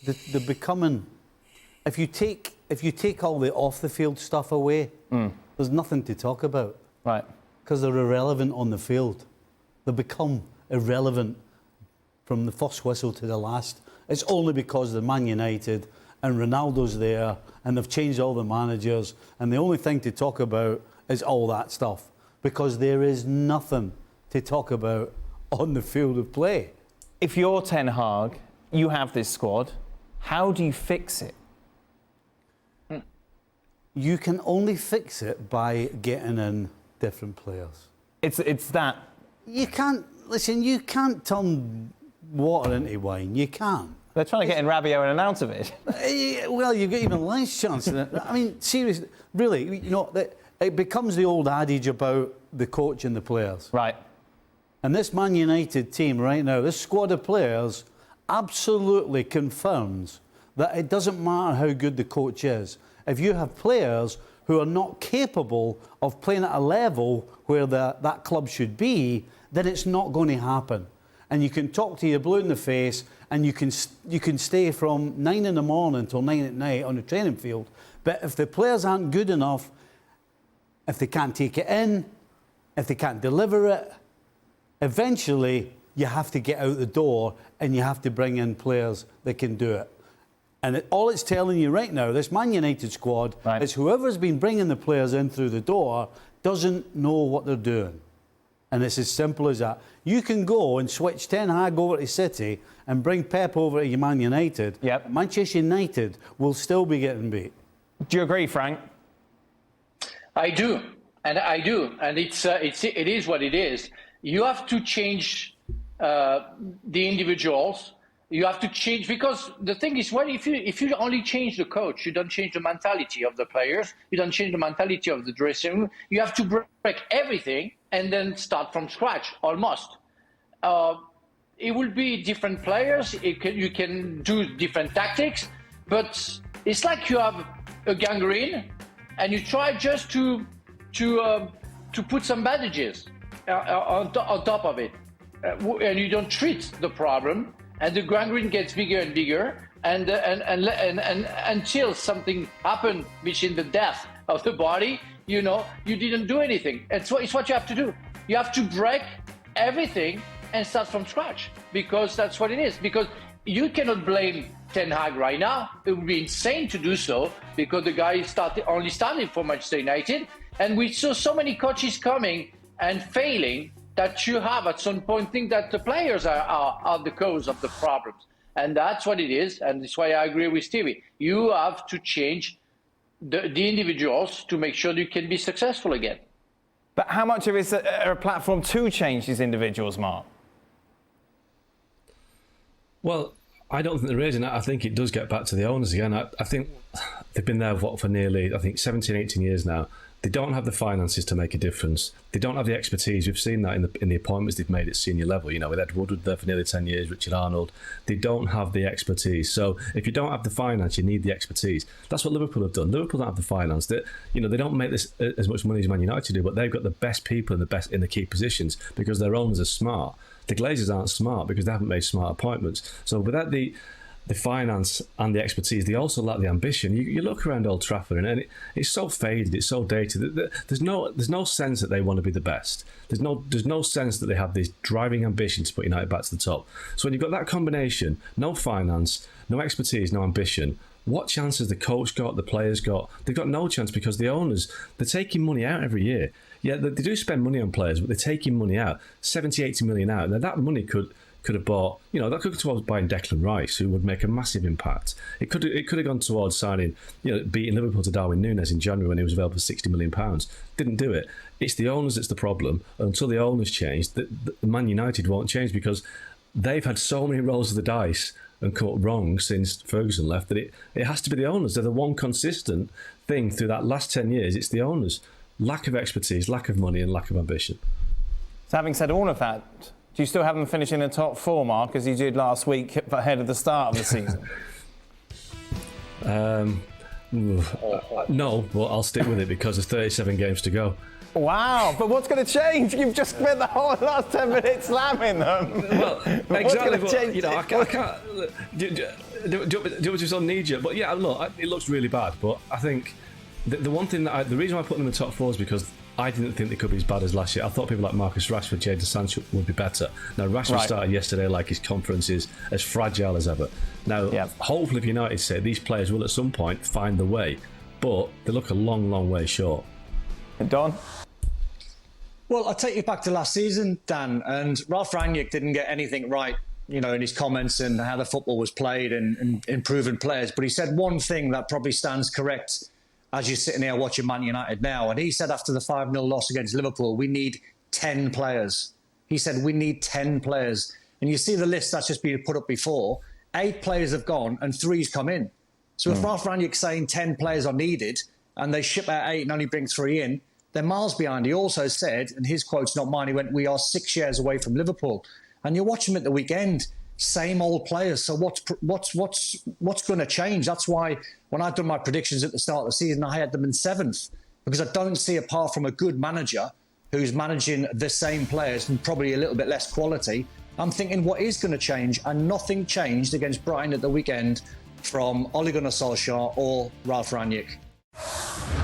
they're becoming. If you take all the off the field stuff away, there's nothing to talk about. Right. Because they're irrelevant on the field. They become irrelevant from the first whistle to the last. It's only because they're Man United and Ronaldo's there and they've changed all the managers and the only thing to talk about is all that stuff. Because there is nothing to talk about on the field of play. If you're Ten Hag, you have this squad, how do you fix it? You can only fix it by getting in different players. It's that. You can't turn water into wine. You can't. They're trying to get in Rabiot and Arnautovic. Well, you've got even less chance. I mean, seriously, really, it becomes the old adage about the coach and the players. Right. And this Man United team right now, this squad of players, absolutely confirms that it doesn't matter how good the coach is. If you have players who are not capable of playing at a level where that club should be, then it's not going to happen. And you can talk to your blue in the face and you can stay from 9 in the morning till 9 at night on the training field. But if the players aren't good enough, if they can't take it in, if they can't deliver it, eventually you have to get out the door and you have to bring in players that can do it. And all it's telling you right now, this Man United squad, is whoever's been bringing the players in through the door doesn't know what they're doing. And it's as simple as that. You can go and switch Ten Hag over to City and bring Pep over to Man United. Yep. Manchester United will still be getting beat. Do you agree, Frank? I do. And it is what it is. You have to change the individuals. You have to change, because the thing is, well, if you only change the coach, you don't change the mentality of the players, you don't change the mentality of the dressing room. You have to break everything and then start from scratch, almost. It will be different players. You can do different tactics, but it's like you have a gangrene and you try just to put some bandages on top of it, and you don't treat the problem. And the gangrene gets bigger and bigger, and until something happened, which is the death of the body, you didn't do anything. It's what you have to do. You have to break everything and start from scratch, because that's what it is. Because you cannot blame Ten Hag right now. It would be insane to do so, because the guy only started for Manchester United, and we saw so many coaches coming and failing, that you have at some point think that the players are the cause of the problems. And that's what it is, and that's why I agree with Stevie. You have to change the individuals to make sure you can be successful again. But how much of it is a platform to change these individuals, Mark? Well, I don't think there is, and I think it does get back to the owners again. I think they've been there for nearly, 17, 18 years now. They don't have the finances to make a difference. They don't have the expertise. We've seen that in the appointments they've made at senior level. With Ed Woodward there for nearly 10 years, Richard Arnold. They don't have the expertise. So if you don't have the finance, you need the expertise. That's what Liverpool have done. Liverpool don't have the finance. They don't make this as much money as Man United do, but they've got the best people in the key positions because their owners are smart. The Glazers aren't smart because they haven't made smart appointments. So without the finance and the expertise, they also lack the ambition. You look around Old Trafford and it's so faded, it's so dated. There's no sense that they want to be the best. There's no sense that they have this driving ambition to put United back to the top. So when you've got that combination, no finance, no expertise, no ambition, what chance has the coach got, the players got? They've got no chance because the owners, they're taking money out every year. Yeah, they do spend money on players, but they're taking money out, 70, 80 million out. Now that money could have bought, that could go towards buying Declan Rice, who would make a massive impact. It could have gone towards signing, beating Liverpool to Darwin Núñez in January when he was available for £60 million. Didn't do it. It's the owners that's the problem. Until the owners change, the Man United won't change because they've had so many rolls of the dice and caught wrong since Ferguson left that it has to be the owners. They're the one consistent thing through that last 10 years. It's the owners. Lack of expertise, lack of money and lack of ambition. So having said all of that, do you still have them finishing in the top four, Mark, as you did last week ahead of the start of the season? No, but I'll stick with it because there's 37 games to go. Wow, but what's going to change? You've just spent the whole last 10 minutes slamming them. Well, What's exactly. gonna change? You know, I can't. Do it on knee jerk. But yeah, look, it looks really bad. But I think the one thing the reason why I put them in the top four is because I didn't think they could be as bad as last year. I thought people like Marcus Rashford, Jadon Sancho would be better. Now, Rashford started yesterday like his confidence is as fragile as ever. Now, hopefully, if United say these players will at some point find the way, but they look a long, long way short. Don? Well, I'll take you back to last season, Dan, and Ralph Rangnick didn't get anything right, you know, in his comments and how the football was played and improving players. But he said one thing that probably stands correct as you're sitting here watching Man United now. And he said after the 5-0 loss against Liverpool, we need 10 players. He said we need 10 players. And you see the list that's just been put up before. 8 players have gone and 3's come in. So if Ralph Rangnick's saying 10 players are needed and they ship out 8 and only bring 3 in, they're miles behind. He also said, and his quote's not mine, he went, we are 6 years away from Liverpool. And you watch him at the weekend, same old players. So what's going to change? That's why when I've done my predictions at the start of the season, I had them in 7th, because I don't see, apart from a good manager who's managing the same players and probably a little bit less quality, I'm thinking what is going to change? And nothing changed against Brighton at the weekend from Ole Gunnar Solskjaer or Ralph Rangnick.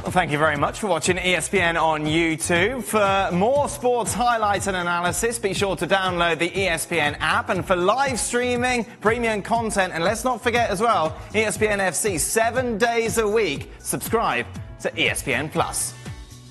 Well, thank you very much for watching ESPN on YouTube. For more sports highlights and analysis, be sure to download the ESPN app. And for live streaming, premium content, and let's not forget as well, ESPN FC 7 days a week. Subscribe to ESPN Plus.